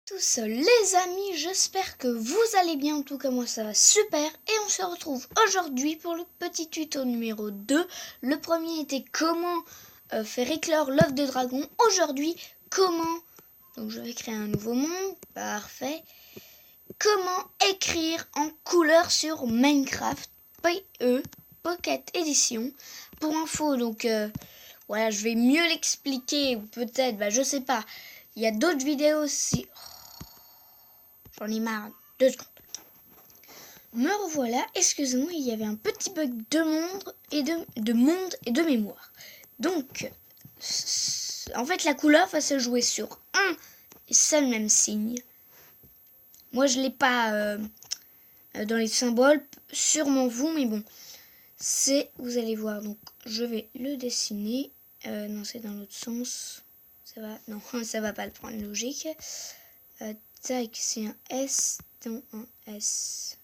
Tous les amis, j'espère que vous allez bien, en tout cas moi ça va super et on se retrouve aujourd'hui pour le petit tuto numéro 2. Le premier était comment faire éclore l'œuf de dragon. Aujourd'hui, comment, donc je vais créer un nouveau monde, parfait. Comment écrire en couleur sur Minecraft PE Pocket Edition. Pour info, donc voilà, je vais mieux l'expliquer ou peut-être, je sais pas. Il y a d'autres vidéos aussi. J'en ai marre. 2 secondes. Me revoilà. Excusez-moi, il y avait un petit bug de monde et de mémoire. Donc, en fait, la couleur va se jouer sur un seul même signe. Moi, je l'ai pas dans les symboles. Sûrement vous, mais bon. Vous allez voir. Donc, je vais le dessiner. Non, c'est dans l'autre sens. Ça va. Non, ça va pas le prendre. Logique. Tac, c'est un S dans un S.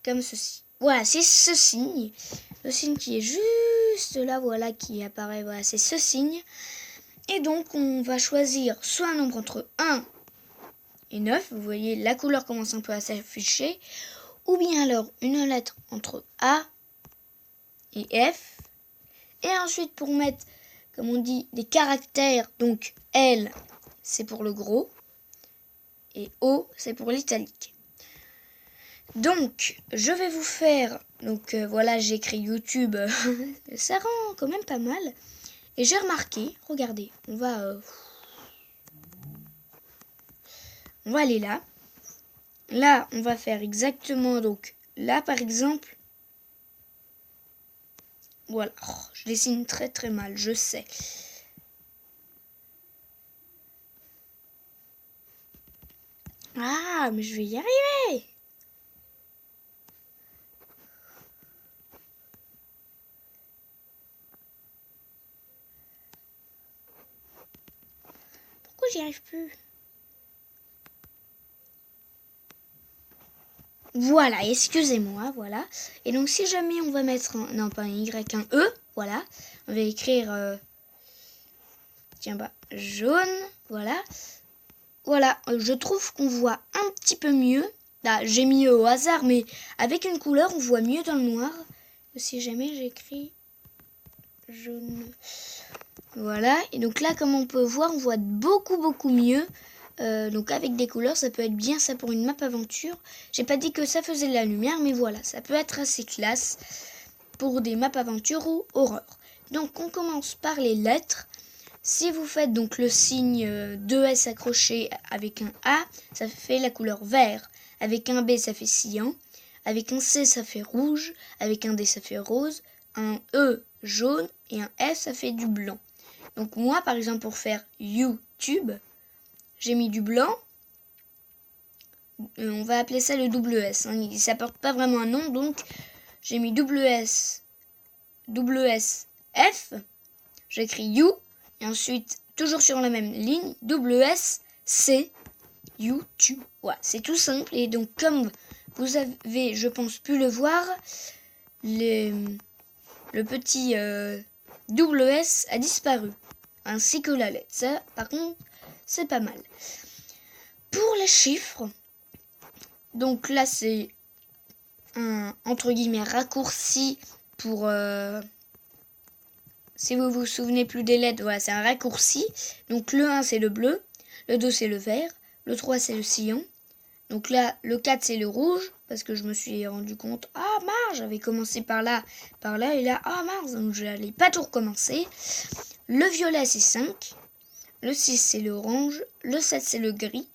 Comme ceci. Voilà, c'est ce signe. Le signe qui est juste là, voilà, qui apparaît. Voilà, c'est ce signe. Et donc, on va choisir soit un nombre entre 1 et 9. Vous voyez, la couleur commence un peu à s'afficher. Ou bien alors, une lettre entre A et F. Et ensuite, pour mettre, comme on dit, des caractères. Donc, L, c'est pour le gros. Et O, c'est pour l'italique. Donc, je vais vous faire... Donc, voilà, j'ai écrit YouTube. Ça rend quand même pas mal. Et j'ai remarqué, regardez, on va aller là. Là, on va faire exactement... Donc, là, par exemple... Voilà, je dessine très très mal, je sais. Ah, mais je vais y arriver. Pourquoi j'y arrive plus? Voilà, excusez-moi, voilà. Et donc, si jamais on va mettre un... Non, pas un Y, un E, voilà. On va écrire... Tiens, jaune, voilà. Voilà, je trouve qu'on voit un petit peu mieux. Là, j'ai mis au hasard, mais avec une couleur, on voit mieux dans le noir. Si jamais j'écris jaune. Voilà, et donc là, comme on peut voir, on voit beaucoup mieux. Donc avec des couleurs, ça peut être bien ça pour une map aventure. J'ai pas dit que ça faisait de la lumière, mais voilà, ça peut être assez classe pour des maps aventure ou horreur. Donc on commence par les lettres. Si vous faites donc le signe 2S accroché avec un A, ça fait la couleur vert. Avec un B, ça fait cyan. Avec un C, ça fait rouge. Avec un D, ça fait rose. Un E, jaune. Et un F, ça fait du blanc. Donc moi, par exemple, pour faire YouTube, j'ai mis du blanc. On va appeler ça le double S. Ça porte pas vraiment un nom, donc j'ai mis double S F. J'écris You. Et ensuite, toujours sur la même ligne, S, C, YouTube. Voilà, c'est tout simple. Et donc, comme vous avez, je pense, pu le voir, le petit S a disparu. Ainsi que la lettre. Ça, par contre, c'est pas mal. Pour les chiffres, donc là, c'est un, entre guillemets, raccourci pour... si vous vous souvenez plus des lettres, voilà, c'est un raccourci. Donc le 1, c'est le bleu. Le 2, c'est le vert. Le 3, c'est le cyan. Donc là, le 4, c'est le rouge. Parce que je me suis rendu compte, ah mince, j'avais commencé par là, et là, ah mince, donc je n'allais pas tout recommencer. Le violet, c'est 5. Le 6, c'est l'orange. Le 7, c'est le gris.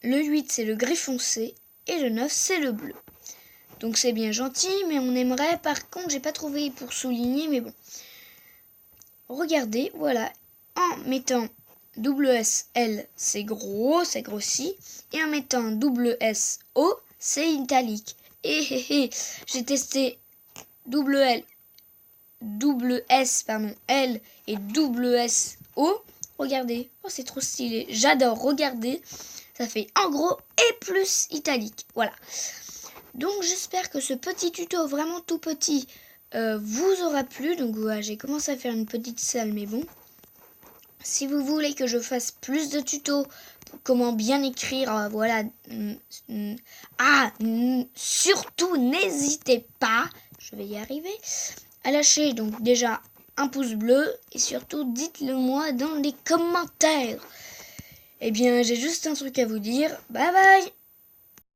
Le 8, c'est le gris foncé. Et le 9, c'est le bleu. Donc c'est bien gentil, mais on aimerait, par contre, j'ai pas trouvé pour souligner, mais bon. Regardez, voilà, en mettant WSL, c'est gros, c'est grossi, et en mettant WSO, c'est italique. Et j'ai testé L et WSO. Regardez, oh c'est trop stylé, j'adore, regardez, ça fait en gros et plus italique. Voilà. Donc j'espère que ce petit tuto vraiment tout petit vous aura plu. Donc voilà, j'ai commencé à faire une petite salle, mais bon. Si vous voulez que je fasse plus de tutos comment bien écrire, voilà. Surtout n'hésitez pas, je vais y arriver, à lâcher donc déjà un pouce bleu et surtout dites-le moi dans les commentaires. Eh bien j'ai juste un truc à vous dire, bye bye.